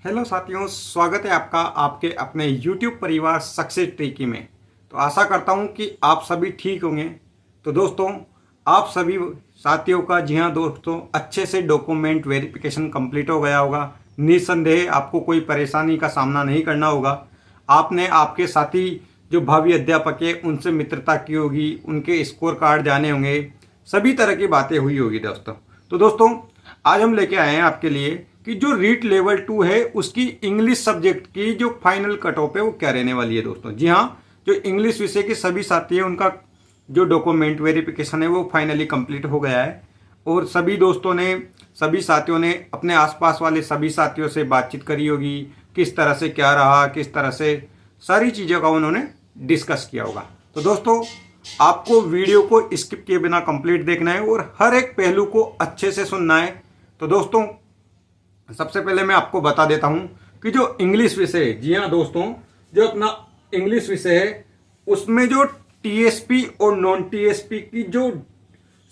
Hello साथियों, स्वागत है आपका आपके अपने YouTube परिवार सक्सेस ट्रिकी में। तो आशा करता हूं कि आप सभी ठीक होंगे। तो दोस्तों, आप सभी साथियों का जी हाँ दोस्तों, अच्छे से डॉक्यूमेंट वेरिफिकेशन कंप्लीट हो गया होगा। निस्संदेह आपको कोई परेशानी का सामना नहीं करना होगा। आपने आपके साथी जो भावी अध्यापक है उनसे मित्रता की होगी, उनके स्कोर कार्ड जाने होंगे, सभी तरह की बातें हुई होगी दोस्तों। तो दोस्तों, आज हम लेके आए हैं आपके लिए कि जो रीट लेवल 2 है उसकी इंग्लिश सब्जेक्ट की जो फाइनल कट ऑफ है वो क्या रहने वाली है दोस्तों। जी हाँ, जो इंग्लिश विषय के सभी साथी हैं उनका जो डॉक्यूमेंट वेरिफिकेशन है वो फाइनली कंप्लीट हो गया है और सभी दोस्तों ने, सभी साथियों ने अपने आसपास वाले सभी साथियों से बातचीत करी होगी, किस तरह से क्या रहा, किस तरह से सारी चीज़ों का उन्होंने डिस्कस किया होगा। तो दोस्तों, आपको वीडियो को स्किप किए बिना कंप्लीट देखना है और हर एक पहलू को अच्छे से सुनना है। तो दोस्तों, सबसे पहले मैं आपको बता देता हूं कि जो इंग्लिश विषय है, जी हाँ दोस्तों, जो अपना इंग्लिश विषय है उसमें जो टीएसपी और नॉन टीएसपी की जो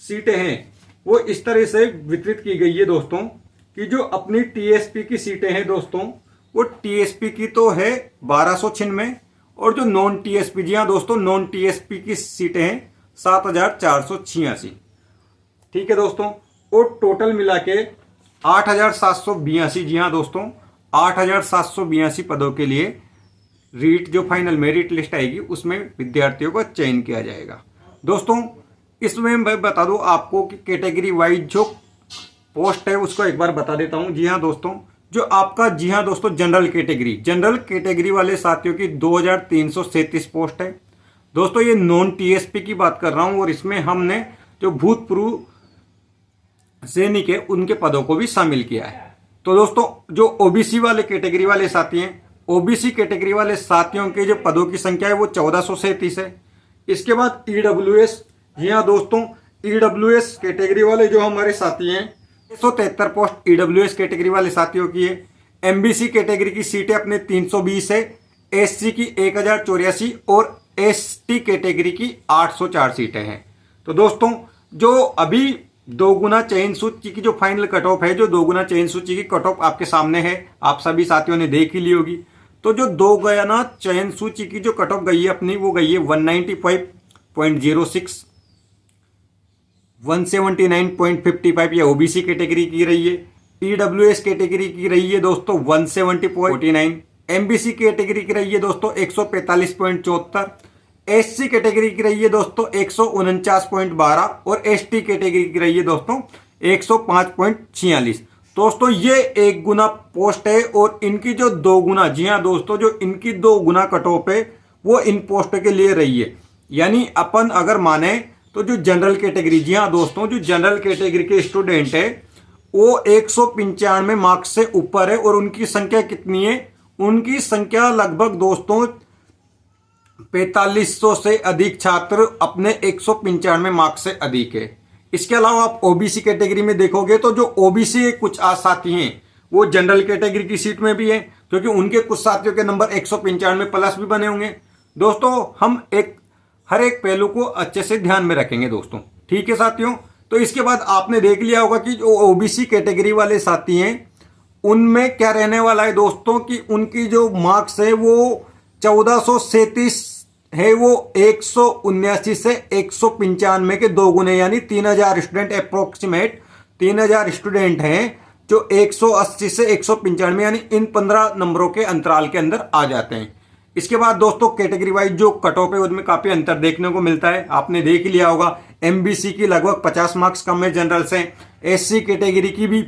सीटें हैं वो इस तरह से वितरित की गई है दोस्तों कि जो अपनी टीएसपी की सीटें हैं दोस्तों, वो टीएसपी की तो है 1296 और जो नॉन टीएसपी, जी हाँ दोस्तों, नॉन टीएसपी की सीटें हैं 7486। ठीक है दोस्तों, और टोटल मिला के 8782, जी हाँ दोस्तों, 8782 पदों के लिए रीट जो फाइनल मेरिट लिस्ट आएगी उसमें विद्यार्थियों का चयन किया जाएगा। दोस्तों, इसमें मैं बता दूं आपको कि कैटेगरी वाइज जो पोस्ट है उसको एक बार बता देता हूं। जी हाँ दोस्तों, जो आपका, जी हाँ दोस्तों, जनरल कैटेगरी वाले साथियों की 2337 पोस्ट है दोस्तों। ये नॉन टीएसपी की बात कर रहा हूं और इसमें हमने जो भूतपूर्व सैनिक है उनके पदों को भी शामिल किया है। तो दोस्तों, जो ओबीसी वाले कैटेगरी वाले साथी हैं, ओबीसी कैटेगरी वाले साथियों के जो पदों की संख्या है वो 1437 है। इसके बाद ईडब्ल्यूएस, जी हाँ दोस्तों, ईडब्ल्यूएस कैटेगरी वाले जो हमारे साथी हैं 173 पोस्ट ईडब्ल्यूएस कैटेगरी वाले साथियों की है। एमबीसी कैटेगरी की सीटें अपने 320 है, एससी की 1084 और एसटी कैटेगरी की 804 सीटें हैं। तो दोस्तों, जो अभी दो गुना चयन सूची की जो फाइनल कट ऑफ है, जो दो गुना चयन सूची की कट ऑफ आपके सामने है, आप सभी साथियों ने देख ही ली होगी। तो जो दो गुना चयन सूची की जो कट ऑफ गई है अपनी, वो गई है 195.06, 179.55 या ओबीसी कैटेगरी की रही है। ईडब्ल्यूएस कैटेगरी की रही है दोस्तों 170.49, एमबीसी कैटेगरी की रही है दोस्तों 145.74, एससी कैटेगरी की रही है दोस्तों 149.12 और एसटी कैटेगरी की रही है दोस्तों 105.46। दोस्तों, ये एक गुना पोस्ट है और इनकी जो दो गुना, जी हाँ दोस्तों, जो इनकी दो गुना कट ऑफ है वो इन पोस्ट के लिए रही है। यानी अपन अगर माने तो जो जनरल कैटेगरी, जी हाँ दोस्तों, जो जनरल कैटेगरी के स्टूडेंट है वो 195 मार्क्स से ऊपर है और उनकी संख्या कितनी है? उनकी संख्या लगभग दोस्तों 4500 से अधिक छात्र अपने 195 मार्क्स से अधिक है। इसके अलावा आप ओबीसी कैटेगरी में देखोगे तो जो ओबीसी कुछ साथी हैं वो जनरल कैटेगरी की सीट में भी है, क्योंकि उनके कुछ साथियों के नंबर 195 प्लस भी बने होंगे। दोस्तों, हम हर एक पहलू को अच्छे से ध्यान में रखेंगे दोस्तों। ठीक है साथियों, तो इसके बाद आपने देख लिया होगा कि जो ओबीसी कैटेगरी वाले साथी हैं उनमें क्या रहने वाला है दोस्तों, कि उनकी जो मार्क्स है वो 1437 है, वो 179 से 195 के दो गुने, यानी 3000 स्टूडेंट, अप्रोक्सीमेट 3000 स्टूडेंट हैं जो 180 से 195 यानी इन 15 नंबरों के अंतराल के अंदर आ जाते हैं। इसके बाद दोस्तों, कैटेगरी वाइज जो कट ऑफ है उसमें काफी अंतर देखने को मिलता है। आपने देख लिया होगा, एमबीसी की लगभग 50 मार्क्स कम है जनरल से, एससी कैटेगरी की भी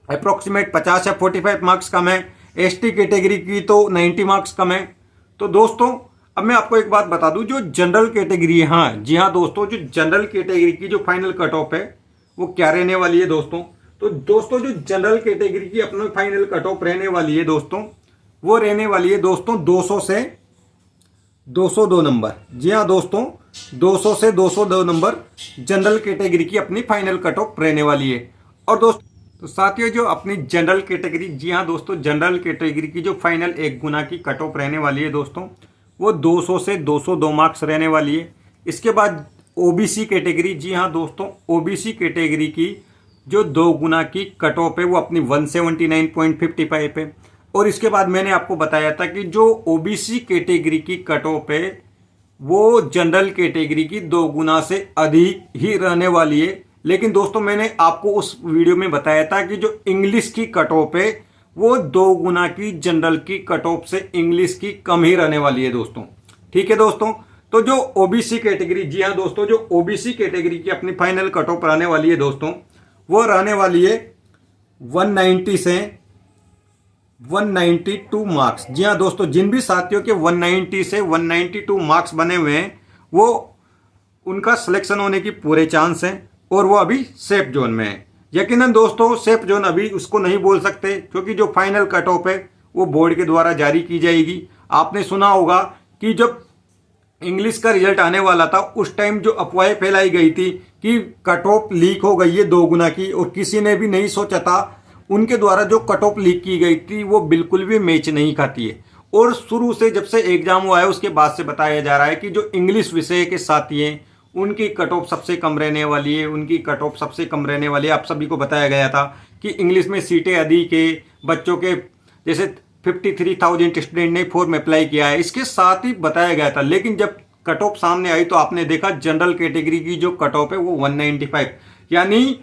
अप्रोक्सीमेट 50 या 45 मार्क्स कम है, एसटी कैटेगरी की तो 90 मार्क्स कम है। तो दोस्तों, अब मैं आपको एक बात बता दूं, जो जनरल कैटेगरी है, हाँ जी हाँ दोस्तों, जो जनरल कैटेगरी की जो फाइनल कट ऑफ है वो क्या रहने वाली है दोस्तों। तो दोस्तों, जो जनरल कैटेगरी की अपनी फाइनल कट ऑफ रहने वाली है दोस्तों, वो रहने वाली है दोस्तों 200 से 202 नंबर। जी हाँ दोस्तों, 200 से 202 नंबर जनरल कैटेगरी की अपनी फाइनल कट ऑफ रहने वाली है। और दोस्तों, तो साथियों, जो अपनी जनरल कैटेगरी, जी हाँ दोस्तों, जनरल कैटेगरी की जो फाइनल एक गुना की कट ऑफ रहने वाली है दोस्तों, वो 200 से 202 मार्क्स रहने वाली है। इसके बाद ओबीसी कैटेगरी, जी हाँ दोस्तों, ओबीसी कैटेगरी की जो दो गुना की कट ऑफ है वो अपनी 179.55 है। और इसके बाद मैंने आपको बताया था कि जो ओबीसी कैटेगरी की कट ऑफ है वो जनरल कैटेगरी की 2 गुना से अधिक ही रहने वाली है। लेकिन दोस्तों मैंने आपको उस वीडियो में बताया था कि जो इंग्लिश की कट ऑफ है वो 2 गुना की जनरल की कट ऑफ से इंग्लिश की कम ही रहने वाली है दोस्तों। ठीक है दोस्तों, तो जो ओबीसी कैटेगरी, जी हाँ दोस्तों, जो ओबीसी कैटेगरी की अपनी फाइनल कट ऑफ रहने वाली है दोस्तों, वो रहने वाली है 190 से 192 मार्क्स। जी हाँ दोस्तों, जिन भी साथियों के 190 से 192 मार्क्स बने हुए हैं वो उनका सिलेक्शन होने की पूरे चांस हैं और वो अभी सेफ जोन में है। यकीनन दोस्तों सेफ जोन अभी उसको नहीं बोल सकते क्योंकि जो फाइनल कट ऑफ है वो बोर्ड के द्वारा जारी की जाएगी। आपने सुना होगा कि जब इंग्लिश का रिजल्ट आने वाला था उस टाइम जो अफवाहें फैलाई गई थी कि कट ऑफ लीक हो गई है 2 गुना की, और किसी ने भी नहीं सोचा था, उनके द्वारा जो कट ऑफ लीक की गई थी वो बिल्कुल भी मैच नहीं खाती है। और शुरू से जब से एग्जाम हुआ है उसके बाद से बताया जा रहा है कि जो इंग्लिश विषय के साथी हैं उनकी कट ऑफ सबसे कम रहने वाली है, उनकी कट ऑफ सबसे कम रहने वाली है। आप सभी को बताया गया था कि इंग्लिश में सीटें अधिक है, बच्चों के जैसे 53,000 स्टूडेंट ने फॉर्म अप्लाई किया है, इसके साथ ही बताया गया था। लेकिन जब कट ऑफ सामने आई तो आपने देखा जनरल कैटेगरी की जो कट ऑफ है वो 195, यानी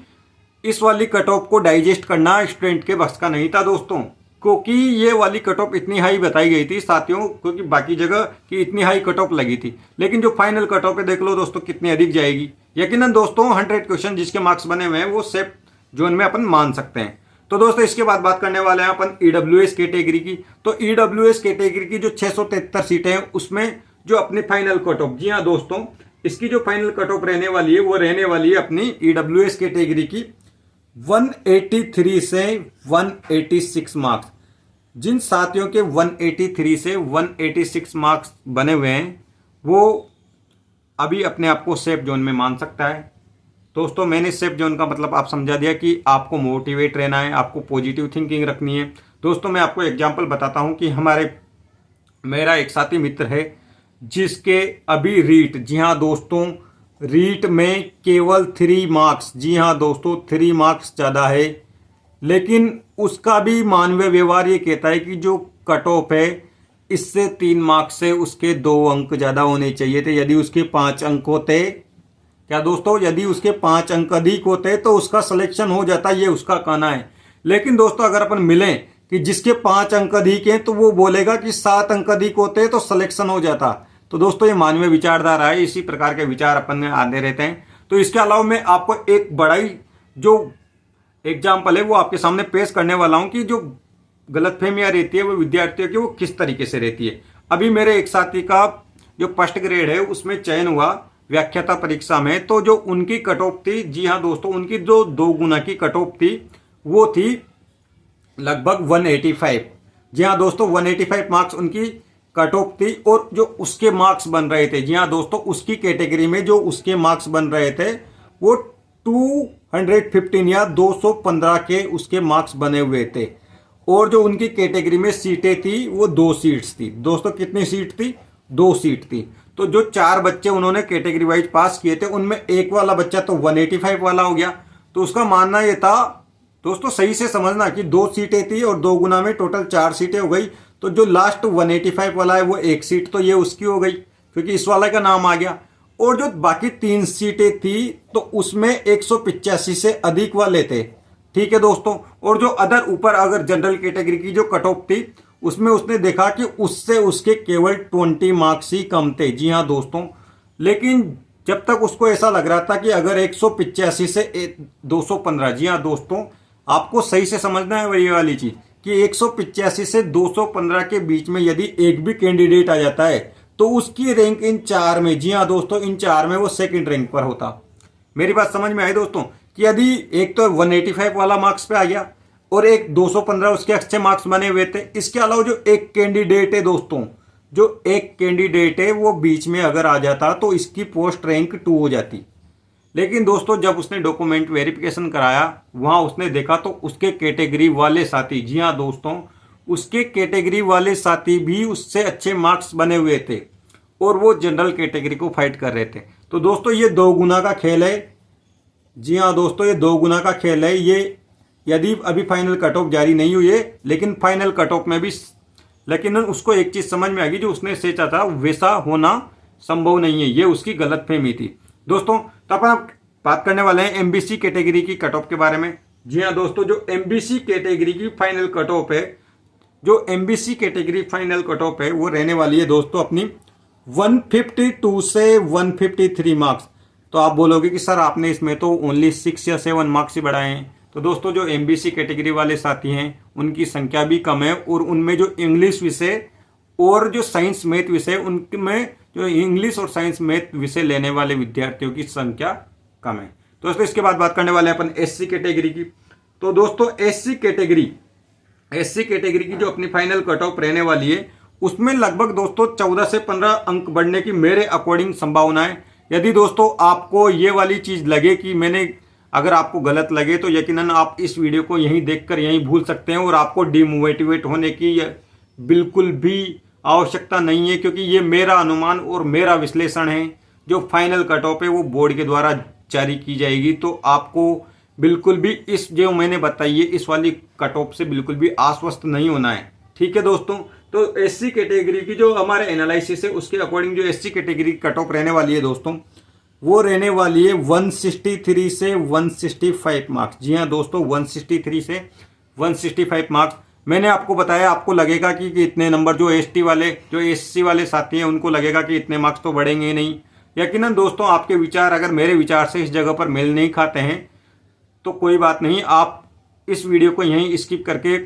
इस वाली कट ऑफ को डाइजेस्ट करना स्टूडेंट के बस का नहीं था दोस्तों, क्योंकि ये वाली कट ऑफ इतनी हाई बताई गई थी साथियों, क्योंकि बाकी जगह की इतनी हाई कट ऑफ लगी थी। लेकिन जो फाइनल कट ऑफ है देख लो दोस्तों कितनी अधिक जाएगी। यकीनन दोस्तों 100 क्वेश्चन जिसके मार्क्स बने हुए हैं वो सेफ जोन में अपन मान सकते हैं। तो दोस्तों इसके बाद बात करने वाले हैं अपन ईडब्ल्यूएस कैटेगरी की। तो ईडब्ल्यूएस कैटेगरी की जो 673 सीटें हैं उसमें जो अपनी फाइनल कट ऑफ, जी हाँ दोस्तों, इसकी जो फाइनल कट ऑफ रहने वाली है वो रहने वाली है अपनी ईडब्ल्यूएस कैटेगरी की 183 से 186 मार्क्स। जिन साथियों के 183 से 186 मार्क्स बने हुए हैं वो अभी अपने आप को सेफ जोन में मान सकता है। दोस्तों मैंने सेफ जोन का मतलब आप समझा दिया कि आपको मोटिवेट रहना है, आपको पॉजिटिव थिंकिंग रखनी है। दोस्तों मैं आपको एग्जांपल बताता हूं कि मेरा एक साथी मित्र है जिसके अभी रीट, जी हाँ दोस्तों, रीट में केवल 3 मार्क्स, जी हाँ दोस्तों 3 मार्क्स ज़्यादा है। लेकिन उसका भी मानवीय व्यवहार ये कहता है कि जो कट ऑफ है इससे 3 मार्क्स से उसके 2 अंक ज़्यादा होने चाहिए थे। यदि उसके 5 अंक होते, क्या दोस्तों, यदि उसके 5 अंक अधिक होते तो उसका सिलेक्शन हो जाता, ये उसका कहना है। लेकिन दोस्तों अगर अपन मिलें कि जिसके 5 अंक अधिक हैं तो वो बोलेगा कि 7 अंक अधिक होते तो सिलेक्शन हो जाता। तो दोस्तों ये मानवीय विचारधारा है, इसी प्रकार के विचार अपन में आते रहते हैं। तो इसके अलावा मैं आपको एक बड़ा ही जो एग्जाम्पल है वो आपके सामने पेश करने वाला हूं कि जो गलतफहमियां रहती है वो विद्यार्थियों की वो किस तरीके से रहती है। अभी मेरे एक साथी का जो फर्स्ट ग्रेड है उसमें चयन हुआ व्याख्याता परीक्षा में, तो जो उनकी कट ऑफ थी, जी हाँ दोस्तों, उनकी जो 2 गुना की कट ऑफ थी वो थी लगभग 185। जी हाँ दोस्तों 185 मार्क्स उनकी कट ऑफ थी। और जो उसके मार्क्स बन रहे थे, जी हाँ दोस्तों, उसकी कैटेगरी में जो उसके मार्क्स बन रहे थे वो 215 या 215 के उसके मार्क्स बने हुए थे। और जो उनकी कैटेगरी में सीटें थी वो 2 सीट्स थी। दोस्तों कितनी सीट थी? 2 सीट थी। तो जो 4 बच्चे उन्होंने कैटेगरी वाइज पास किए थे उनमें एक वाला बच्चा तो 185 वाला हो गया। तो उसका मानना ये था, दोस्तों सही से समझना, कि 2 सीटें थी और 2 गुना में टोटल 4 सीटें हो गई। तो जो लास्ट 185 वाला है वो 1 सीट तो ये उसकी हो गई क्योंकि इस वाला का नाम आ गया। और जो बाकी 3 सीटें थी तो उसमें 185 से अधिक वाले थे। ठीक है दोस्तों। और जो अदर ऊपर अगर जनरल कैटेगरी की जो कट ऑफ थी उसमें उसने देखा कि उससे उसके केवल 20 मार्क्स ही कम थे। जी हाँ दोस्तों, लेकिन जब तक उसको ऐसा लग रहा था कि अगर 185 से 215, जी हाँ दोस्तों आपको सही से समझना है ये वाली चीज कि 185 से 215 के बीच में यदि एक भी कैंडिडेट आ जाता है तो उसकी रैंक इन 4 में, जी हाँ दोस्तों, इन 4 में वो सेकंड रैंक पर होता। मेरी बात समझ में आई दोस्तों कि यदि एक तो 185 वाला मार्क्स पे आ गया और एक 215 उसके अच्छे मार्क्स बने हुए थे, इसके अलावा जो एक कैंडिडेट है दोस्तों, जो एक कैंडिडेट है वो बीच में अगर आ जाता तो इसकी पोस्ट रैंक 2 हो जाती। लेकिन दोस्तों जब उसने डॉक्यूमेंट वेरिफिकेशन कराया वहां उसने देखा तो उसके कैटेगरी वाले साथी, जी हाँ दोस्तों, उसके कैटेगरी वाले साथी भी उससे अच्छे मार्क्स बने हुए थे और वो जनरल कैटेगरी को फाइट कर रहे थे। तो दोस्तों ये 2 गुना का खेल है। जी हाँ दोस्तों, ये 2 गुना का खेल है। ये यदि अभी फाइनल कट ऑफ जारी नहीं हुई है, लेकिन फाइनल कट ऑफ में भी लेकिन उसको एक चीज समझ में आ गई, जो उसने सोचा था वैसा होना संभव नहीं है, ये उसकी गलतफहमी थी दोस्तों। तो अपन बात करने वाले हैं एमबीसी कैटेगरी की कट ऑफ के बारे में। जी हाँ दोस्तों, जो एमबीसी कैटेगरी की फाइनल कट ऑफ है, जो MBC category final cut off है वो रहने वाली है दोस्तों अपनी 152 से 153 मार्क्स। तो आप बोलोगे कि सर आपने इसमें तो ओनली 6 या 7 मार्क्स ही बढ़ाए हैं। तो दोस्तों जो एमबीसी कैटेगरी वाले साथी हैं उनकी संख्या भी कम है, और उनमें जो इंग्लिश विषय और जो साइंस मैथ विषय, उनमें जो इंग्लिश और साइंस मैथ विषय लेने वाले विद्यार्थियों की संख्या कम है। दोस्तों इसके बाद बात करने वाले हैं अपन एससी कैटेगरी की। तो दोस्तों एससी कैटेगरी की जो अपनी फाइनल कट ऑफ रहने वाली है, उसमें लगभग दोस्तों 14 से 15 अंक बढ़ने की मेरे अकॉर्डिंग संभावना है। यदि दोस्तों आपको ये वाली चीज लगे कि अगर आपको गलत लगे तो यकीनन आप इस वीडियो को यहीं देखकर यहीं भूल सकते हैं, और आपको डिमोटिवेट होने की बिल्कुल भी आवश्यकता नहीं है, क्योंकि ये मेरा अनुमान और मेरा विश्लेषण है। जो फाइनल कट ऑफ है वो बोर्ड के द्वारा जारी की जाएगी, तो आपको बिल्कुल भी इस जो मैंने बताई है इस वाली कट ऑफ से बिल्कुल भी आश्वस्त नहीं होना है। ठीक है दोस्तों, तो एससी कैटेगरी की जो हमारे एनालिसिस है उसके अकॉर्डिंग जो एससी कैटेगरी की कट ऑफ रहने वाली है दोस्तों, वो रहने वाली है 163 से 165 मार्क्स। जी हाँ दोस्तों, 163 से 165 मार्क्स। मैंने आपको बताया, आपको लगेगा कि इतने नंबर, जो एसटी वाले जो एससी वाले साथी हैं उनको लगेगा कि इतने मार्क्स तो बढ़ेंगे नहीं। यकीनन दोस्तों आपके विचार अगर मेरे विचार से इस जगह पर मेल नहीं खाते हैं तो कोई बात नहीं, आप इस वीडियो को यहीं स्किप करके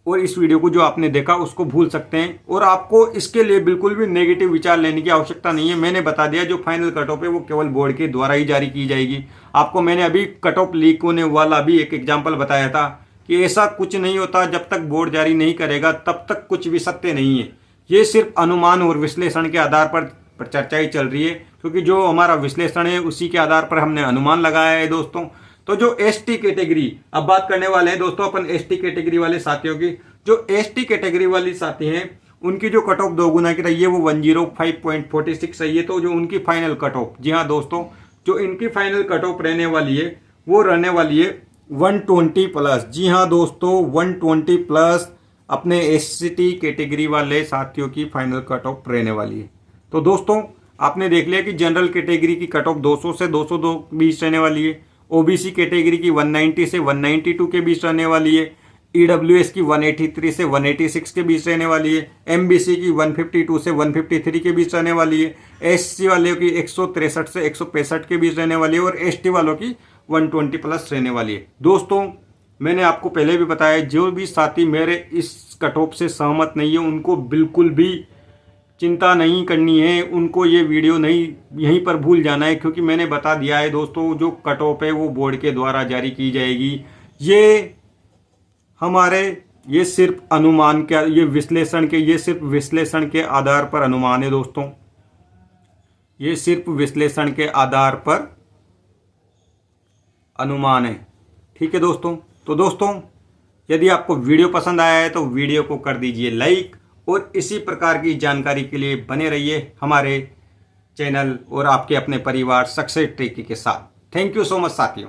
और इस वीडियो को जो आपने देखा उसको भूल सकते हैं, और आपको इसके लिए बिल्कुल भी नेगेटिव विचार लेने की आवश्यकता नहीं है। मैंने बता दिया जो फाइनल कट ऑफ है वो केवल बोर्ड के द्वारा ही जारी की जाएगी। आपको मैंने अभी कट ऑफ लीक होने वाला भी एक एग्जाम्पल बताया था कि ऐसा कुछ नहीं होता, जब तक बोर्ड जारी नहीं करेगा तब तक कुछ भी सत्य नहीं है। ये सिर्फ अनुमान और विश्लेषण के आधार पर चर्चा ही चल रही है, क्योंकि जो हमारा विश्लेषण है उसी के आधार पर हमने अनुमान लगाया है दोस्तों। तो जो एसटी कैटेगरी, अब बात करने वाले हैं दोस्तों अपन एसटी कैटेगरी वाले साथियों की। जो एसटी कैटेगरी वाली साथी हैं उनकी जो कट ऑफ 2 गुना की रही है वो 105.46 रही है। तो जो उनकी फाइनल कट ऑफ, जी हाँ दोस्तों, जो इनकी फाइनल कट ऑफ रहने वाली है वो रहने वाली है 120 प्लस। जी हाँ दोस्तों, 120 प्लस अपने एसटी कैटेगरी वाले साथियों की फाइनल कट ऑफ रहने वाली है। तो दोस्तों आपने देख लिया कि जनरल कैटेगरी की कट ऑफ 200 से 202 के बीच रहने वाली है, ओबीसी कैटेगरी की 190 से 192 के बीच रहने वाली है, ईडब्ल्यूएस की 183 से 186 के बीच रहने वाली है, एमबीसी की 152 से 153 के बीच रहने वाली है, एससी वालों की 163 से 165 के बीच रहने वाली है, और एसटी वालों की 120 प्लस रहने वाली है। दोस्तों मैंने आपको पहले भी बताया, जो भी साथी मेरे इस कट ऑफ से सहमत नहीं है उनको बिल्कुल भी चिंता नहीं करनी है, उनको ये वीडियो नहीं यहीं पर भूल जाना है, क्योंकि मैंने बता दिया है दोस्तों जो कट ऑफ है वो बोर्ड के द्वारा जारी की जाएगी। ये सिर्फ अनुमान के, ये सिर्फ विश्लेषण के आधार पर अनुमान है दोस्तों, ये सिर्फ विश्लेषण के आधार पर अनुमान है। ठीक है दोस्तों, तो दोस्तों यदि आपको वीडियो पसंद आया है तो वीडियो को कर दीजिए लाइक, और इसी प्रकार की जानकारी के लिए बने रहिए हमारे चैनल और आपके अपने परिवार सक्सेस ट्रिकी के साथ। थैंक यू सो मच साथियों।